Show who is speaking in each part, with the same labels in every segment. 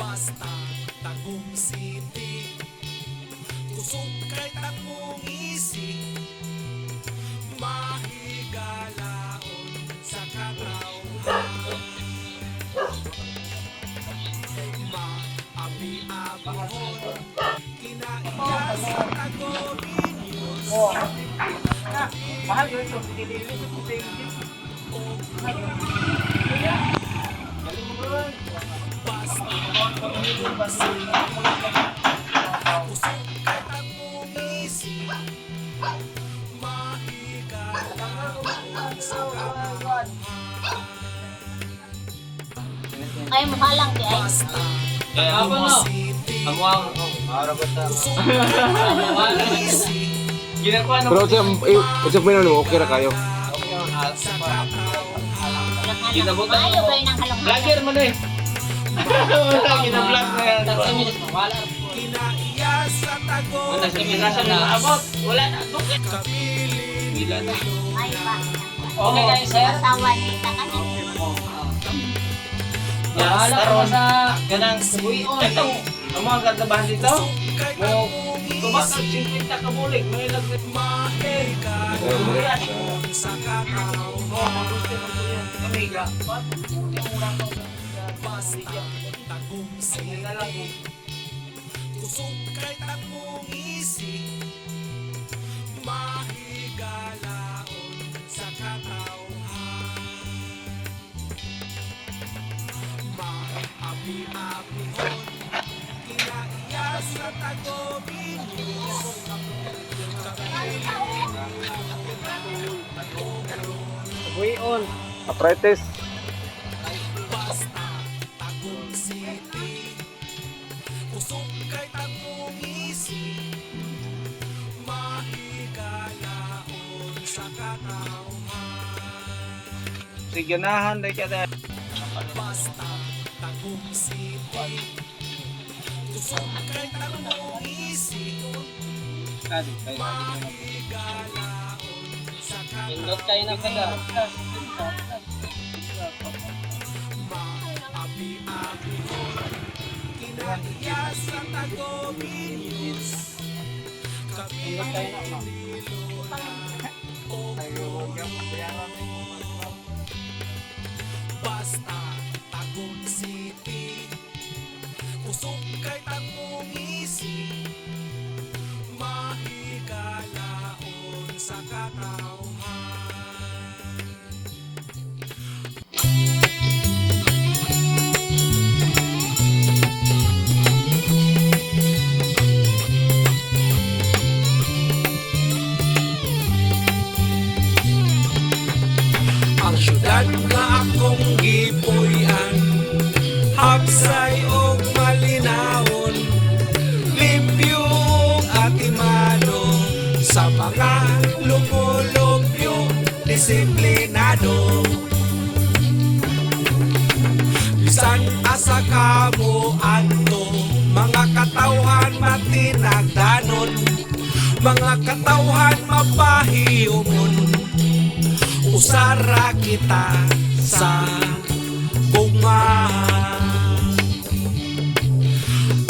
Speaker 1: Basta Tagum City, kusog kay takong isip, mahigalaon sa katawhan. Maabi-abihon, kinaiya sa Tagobinyos.
Speaker 2: Mahal yun ito, pinililis ito sa iyo. Galing mo rin.
Speaker 1: Basta kusog kay takong isip, mahigalaon sa katawhan.
Speaker 3: Ay, mukha lang di ay.
Speaker 1: Kaya
Speaker 2: Tagum
Speaker 1: City,
Speaker 2: Amo ang harap sa
Speaker 1: kusog kay isip,
Speaker 2: ginagawa ng
Speaker 4: Pero sa pinano mo, okay na kayo.
Speaker 2: ginabutan
Speaker 3: Ayaw ba yun ang halong-halong?
Speaker 2: vlogger mo na eh. Wala, gina-vlog na yan.
Speaker 1: kinaiya sa
Speaker 2: Wala sa
Speaker 1: Tagobinyos.
Speaker 2: minasa na abot. Wala na. Dukit.
Speaker 1: Kapili
Speaker 2: Wala na.
Speaker 3: Ay ba?
Speaker 2: Okay guys, sir.
Speaker 3: Asawa ni Takani.
Speaker 2: Bahala ka sa ganang buhion. Ito, ang mga gardabahan dito, mo tumakag 50 kabulig. May lagay
Speaker 1: sa katawhan.
Speaker 2: Kamiga.
Speaker 1: Basta Tagum City, kusog kay takong isip, mahigalaon sa katawhan. Maabi-abihon, kinaiya sa Tagobinyos.
Speaker 2: Buhion.
Speaker 4: Arthritis.
Speaker 1: Basta Tagum City, kusog kay takong isip, mahigalaon sa katawhan.
Speaker 2: Siganahan na ka na.
Speaker 1: Basta Tagum City, kusog kay takong isip, mahigalaon sa
Speaker 2: Indot kayo na kada.
Speaker 1: Maabi-abihon, kinaiya sa Tagobinyos. Kapili Basta Tagum City, kusog kay takong isip, mahigalaon sa katawhan. Ang syudad nga akong gipuy-an, hapsay og malinawon, limpyo at imano, sa mga lumulupyo, disiplinado. Bisan asa kamo adto, mga katawhan matinagdanon, mga katawhan mapahiyumon, usara kita sa gugmahan.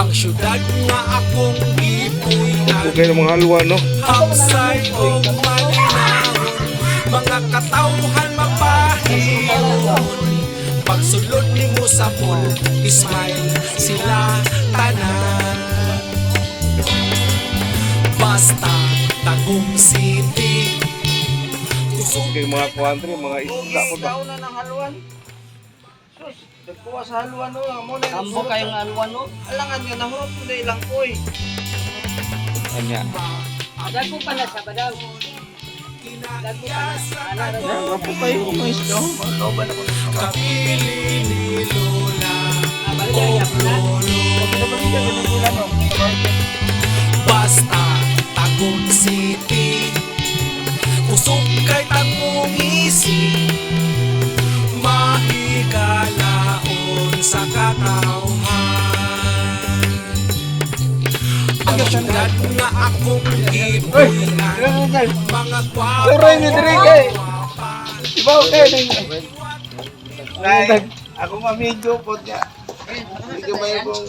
Speaker 1: Ang syudad nga akong gipuy-an,
Speaker 4: Okay ng mga halwa, no?
Speaker 1: hapsay o malinahon, mga katawhan mapahiyumon, pagsulod ni mo sa pool, ismail sila tanan. Basta Tagum City, kusog
Speaker 4: Okay, mga country, mga isda ko ba?
Speaker 2: Ikaw na ng haluan. Sus, nagkuha sa haluan no. Amo na ambo kayong haluan no. Alangan nga nahurot ko na ilang koy.
Speaker 4: Anya.
Speaker 2: Dagko pa na sa badaw.
Speaker 1: kinaiya sa
Speaker 2: Rapo kayo kumain daw. Makauban ako.
Speaker 1: kapili ni Lola
Speaker 2: Abalay ya pala.
Speaker 1: Lolo. Basta Tagum City, kusog kay takong isip, mahigalaon sa katawhan. Ang syudad nga akong gipuy-an, mga
Speaker 2: Turoy ni diri kay.
Speaker 1: gwapa,
Speaker 2: Ibaw kay. Ako nga medyo po niya.
Speaker 4: medyo may kong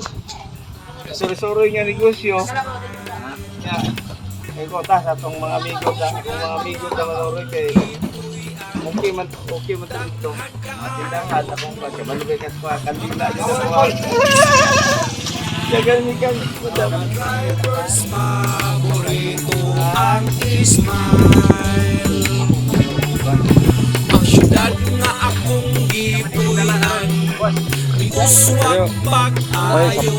Speaker 4: suri-suri nga negosyo. Ya, ay ko ta sa tong mga amigo sa Manoroy kay okay man dito. Matindahan akong pagkabalugay ka sa kandila dito sa jagal ni kan madam.
Speaker 1: Paborito ang smile. Ang syudad nga akong gipunan, uswag pag-ayo,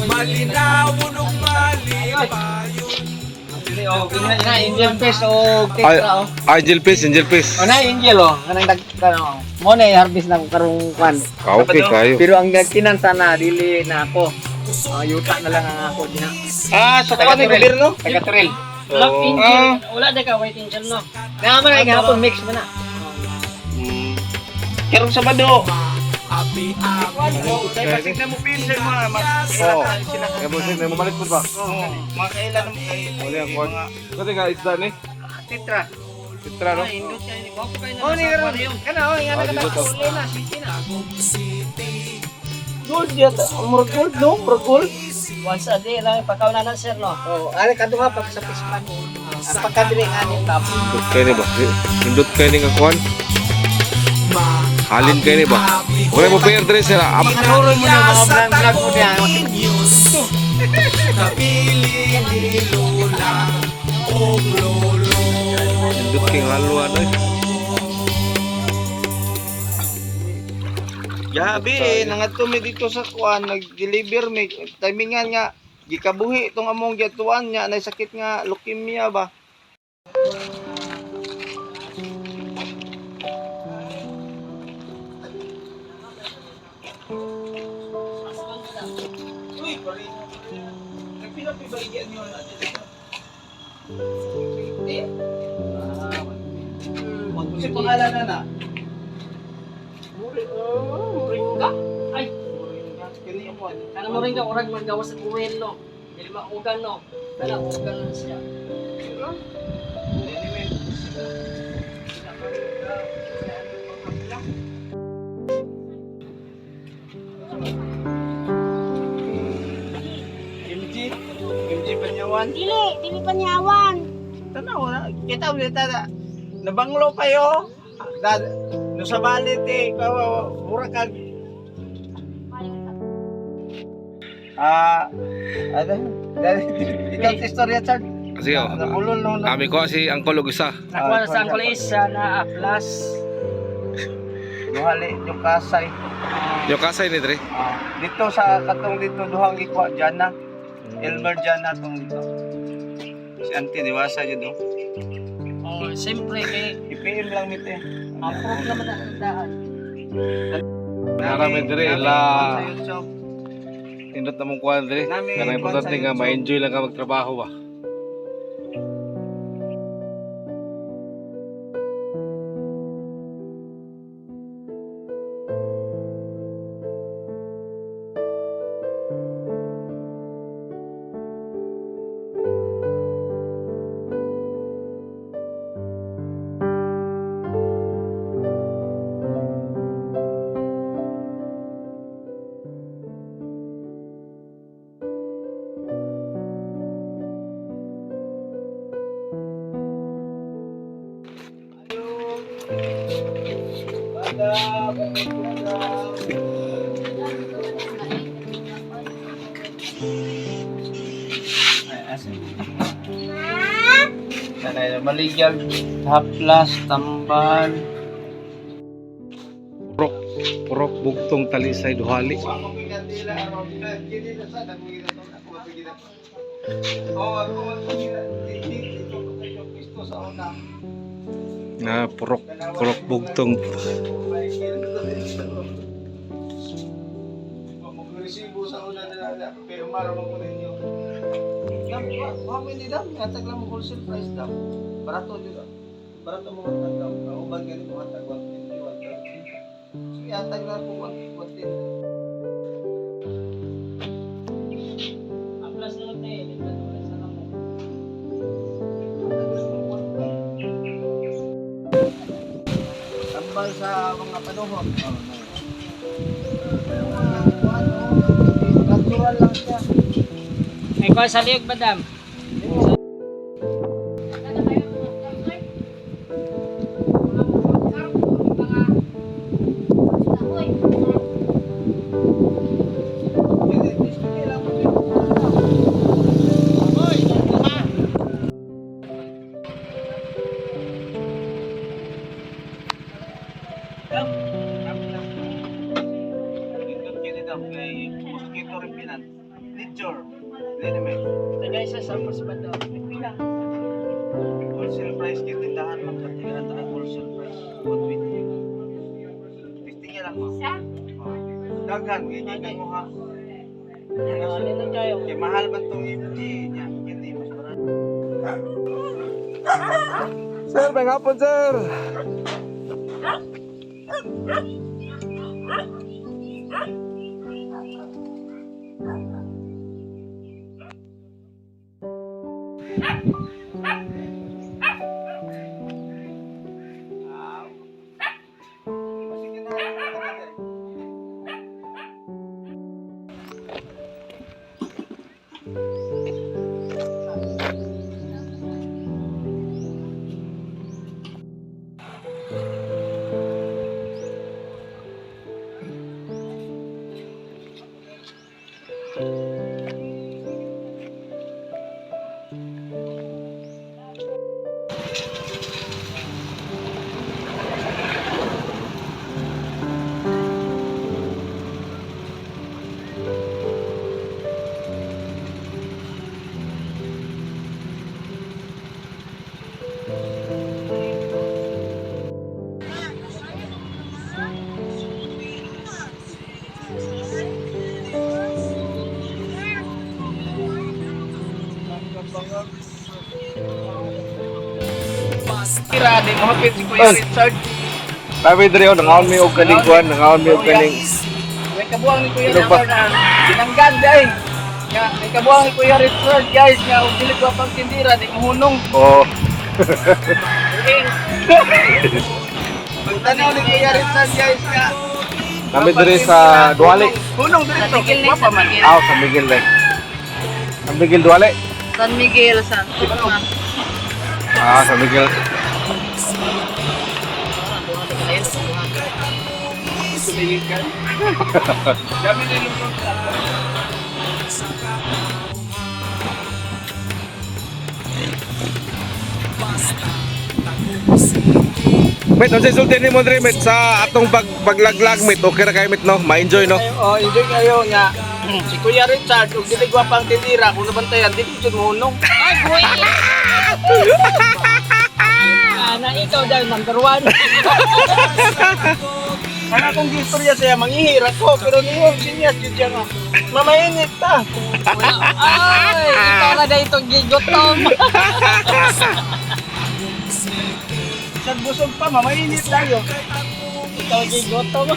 Speaker 1: malinawon ug malipayon.
Speaker 2: Na Angel Face o Tetra o.
Speaker 4: Angel Face.
Speaker 2: O na Angel o. Kanang nagkano. Mo na harvest na karong kwan.
Speaker 4: Okay kayo.
Speaker 2: Pero ang nagtinan sana dili na ako. Yuta na lang ang ako diha. So kayo ni gobyerno? Taga-trail.
Speaker 5: Black Angel. Wala na ka, White Angel, no?
Speaker 2: Naman ay gahapon mix mo na. Karong Sabado.
Speaker 4: Kasi na mo pinsan mo mas. Oo. Kaya mo sila mo balik po ba?
Speaker 2: Mga kailan mo kayo.
Speaker 4: Wala ang kwan. Kasi nga isda ni.
Speaker 2: Titra.
Speaker 4: Titra no.
Speaker 5: Indot siya, ni Wapo kayo na
Speaker 2: Oh, ni
Speaker 5: nasa
Speaker 2: karon.
Speaker 5: aquarium.
Speaker 2: Kana o ingana ka
Speaker 4: dito to.
Speaker 2: uli na city na. Gold yata. Gold no, gold.
Speaker 5: Once a day lang, pagkaw na lang, sir, no?
Speaker 2: Oh, ari kaduha pag sa pispan. Ang pagkadili nga ni tap.
Speaker 4: Indot kayo ni ba? Indot kayo ni nga kwan. Halin kayo ni ba? Wala mo pair dress sila.
Speaker 2: Manuro mo na mga vlog mo niya.
Speaker 1: Kapili ni Lola o Lolo.
Speaker 4: Indot kayo haluan eh.
Speaker 6: Gabi, nangadto mi dito sa kuan, nag-deliver mi timingan nga gikabuhi tong among gituan nya nay sakit nga leukemia ba.
Speaker 2: Si pangalan na na.
Speaker 5: Moringa? Ay,
Speaker 2: Kini mo.
Speaker 5: kana moringa, urag magawa sa buwel, no? Dili maugan, no? Dala, ugan lang siya.
Speaker 6: MG Panyawan.
Speaker 3: Dili panyawan.
Speaker 6: Tanaw na, kita mo ta nabanglo kayo. No sa balit eh, mura kag ano? Ikaw sa istorya, Chad.
Speaker 4: Kasi oh.
Speaker 6: Napulol no.
Speaker 4: Kami ko si Angkol og isa.
Speaker 5: Nakuha na sa angkol isa na plus.
Speaker 6: Duhali yung kasay.
Speaker 4: Yo kasay ni dre.
Speaker 6: Dito sa katong dito duhang gikuha Jana. Elmer Jana tong dito. Si Auntie diwasa jud do.
Speaker 5: Oh, siyempre, kay
Speaker 6: IPM lang mite.
Speaker 5: approve naman na ang daan.
Speaker 4: Marami dre
Speaker 6: Nami
Speaker 4: la.
Speaker 6: sa YouTube.
Speaker 4: Indot na mong kuan dre.
Speaker 6: Nami
Speaker 4: Kana importante
Speaker 6: kuwan sa
Speaker 4: nga
Speaker 6: YouTube.
Speaker 4: ma-enjoy lang ka magtrabaho ba.
Speaker 6: Sanay maligyan, haplas, tambal.
Speaker 4: Purok bugtong talisay duhali. Na purok bugtong.
Speaker 6: Resibo sa una na pero maro mo ninyo. Wa mo ni dam, katag lang mo wholesale price dam. Barato jud. Barato mo matag. Ako ba ganito matag 120. So yatag na po 140.
Speaker 5: Ang plus naman tayo, hindi ka tulad sa namo.
Speaker 6: Tambal sa mga panuhon. normal lang siya.
Speaker 5: May ko sa liog, madam.
Speaker 6: Dito kinidam kay mosquito repellent. Nature. Liniment.
Speaker 5: Tagay sa samos ba daw?
Speaker 6: Wholesale price kay tindahan magpatingin na wholesale price. 120. Testing lang mo. Daghan ganyan mo ha.
Speaker 5: Alin lang kayo.
Speaker 6: Kay mahal man tong MG niya. Hindi mas marami.
Speaker 4: Sir, may hapon, sir.
Speaker 6: Sige na.
Speaker 2: Kira, di mo hapit si Kuya Richard.
Speaker 4: Kami diri nangaon mi og kaning kuan, nangaon mi og kaning.
Speaker 2: May kabuang ni Kuya
Speaker 4: Ano ba?
Speaker 2: Richard na binanggan day. Nga, may kabuang ni Kuya Richard guys, nga ug dili ko pang tindira, di mahunong.
Speaker 4: Oh,
Speaker 2: Tanaw ni Kuya Richard guys nga.
Speaker 4: kami diri sa Duale.
Speaker 2: Hunong dito. Wapa man.
Speaker 4: Aw, San Miguel dai. San Miguel Duale.
Speaker 2: San Miguel, Santo Tomas.
Speaker 4: Ah, San Miguel.
Speaker 2: Dami na yung
Speaker 4: Met, unsay sulti nimo diri met sa atong paglaglag met, okay ra kay met no, ma-enjoy no.
Speaker 2: Oh, enjoy kayo nga. Si Kuya Richard, ug dili gwapang tindira, kung nabantayan, di ko siya mahunong. Ay, boy! Na ikaw daw, number 1. Ano akong gistorya siya, manghihirap ko, pero niyo, sinyas yun siya nga. Mamainit ta. Ay, ikaw na daw itong gigotom. Sa busog pa, mamainit tayo. Ikaw gigotom.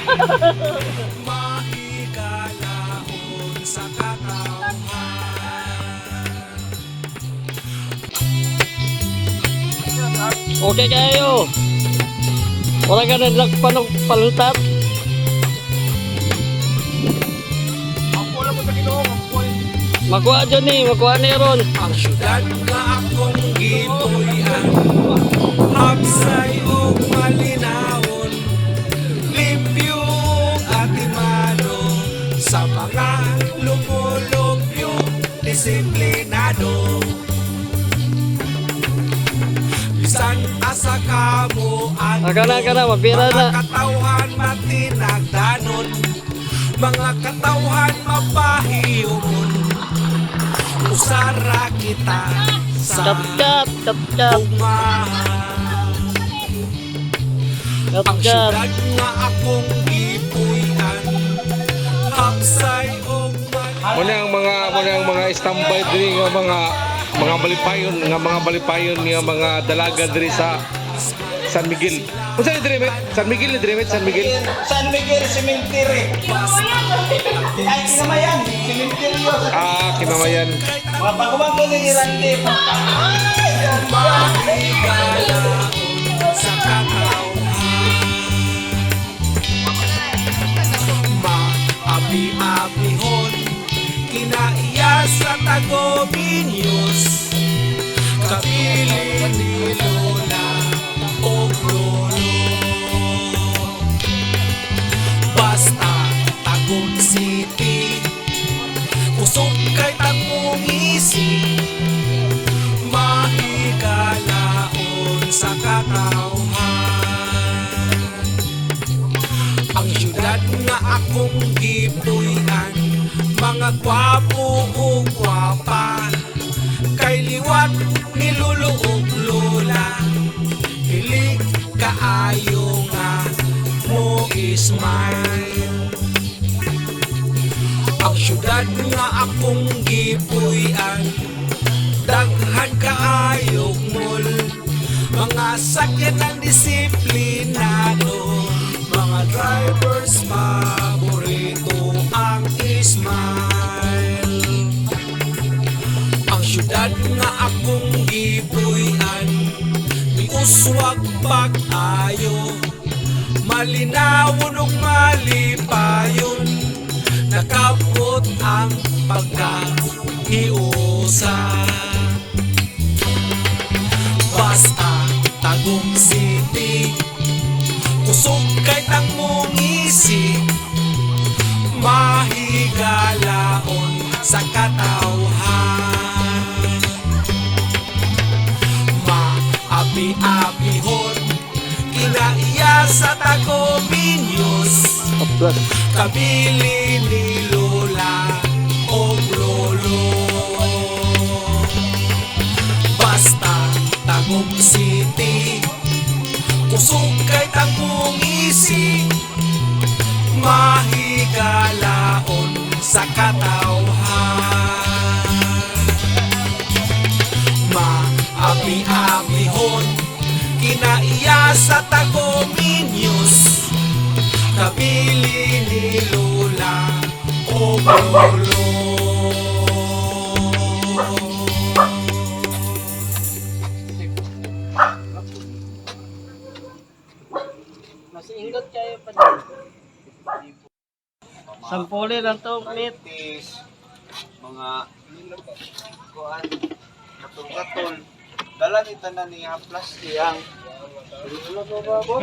Speaker 5: Okay kayo. Wala ka na nagpanong paluntat. Makuha dyan eh, makuha na ron.
Speaker 1: Ang syudad nga akong gipuy-an, hapsay o malinawon, limpyo at imano, sa mga lumulupyo, disiplinado. Bisan asa ka mo ang
Speaker 5: Aka na, mapira na.
Speaker 1: mga katawhan matinagdanon, mga katawhan mapahiyumon, usara kita sa
Speaker 5: Kat.
Speaker 1: ugmahan. Ang syudad nga akong gipuy-an, hapsay o
Speaker 4: Muna ang mga standby diri nga mga balipayon nga mga dalaga diri sa San Miguel. Unsa ni diri met? San Miguel ni diri met, San Miguel.
Speaker 2: San Miguel Cemetery. Ay, kinamayan. Cemetery.
Speaker 4: Ah, Kinamayan.
Speaker 2: Mga pagkumang ko ni Randy.
Speaker 1: sa katawhan, maapi-apihon, Tagominyos, kabilin ni Lola o Lolo. Basta Tagum City, kusog kay Tagum isip, mahigalaon sa katawhan. Ang syudad nga akong gipuy-an, mga gwapo o gwapa, kay liwat ni Lolo ug Lola, hilig kaayo nga mo ismile. Ang syudad nga akong gipuy-an, daghan kaayog mall, mga sakyan ng disiplinado, mga drivers paborito ang ismile. Ang syudad nga akong gipuy-an, di uswag pag-ayo, malinawon ug malipayon, nakabot ang pagkahiusa. Basta Tagum City, kusog kay Tagum isip, mahigalaon sa katawhan. Maabi-abihon, kinaiya sa Tagominyos, kabili ni Lola o Lolo. Basta Tagum City, kusog kay Tagum isip, mahigalaon sa katawhan. Maabi-abihon, kinaiya sa Tagominyos, kabili ni Lola o Lolo.
Speaker 2: Masinggot kayo pa din. Sampuli lang to, ulit.
Speaker 6: Tis, mga kuan, katol-katol. Dala ni tanan niya plastic ang. Ano ba, Bob?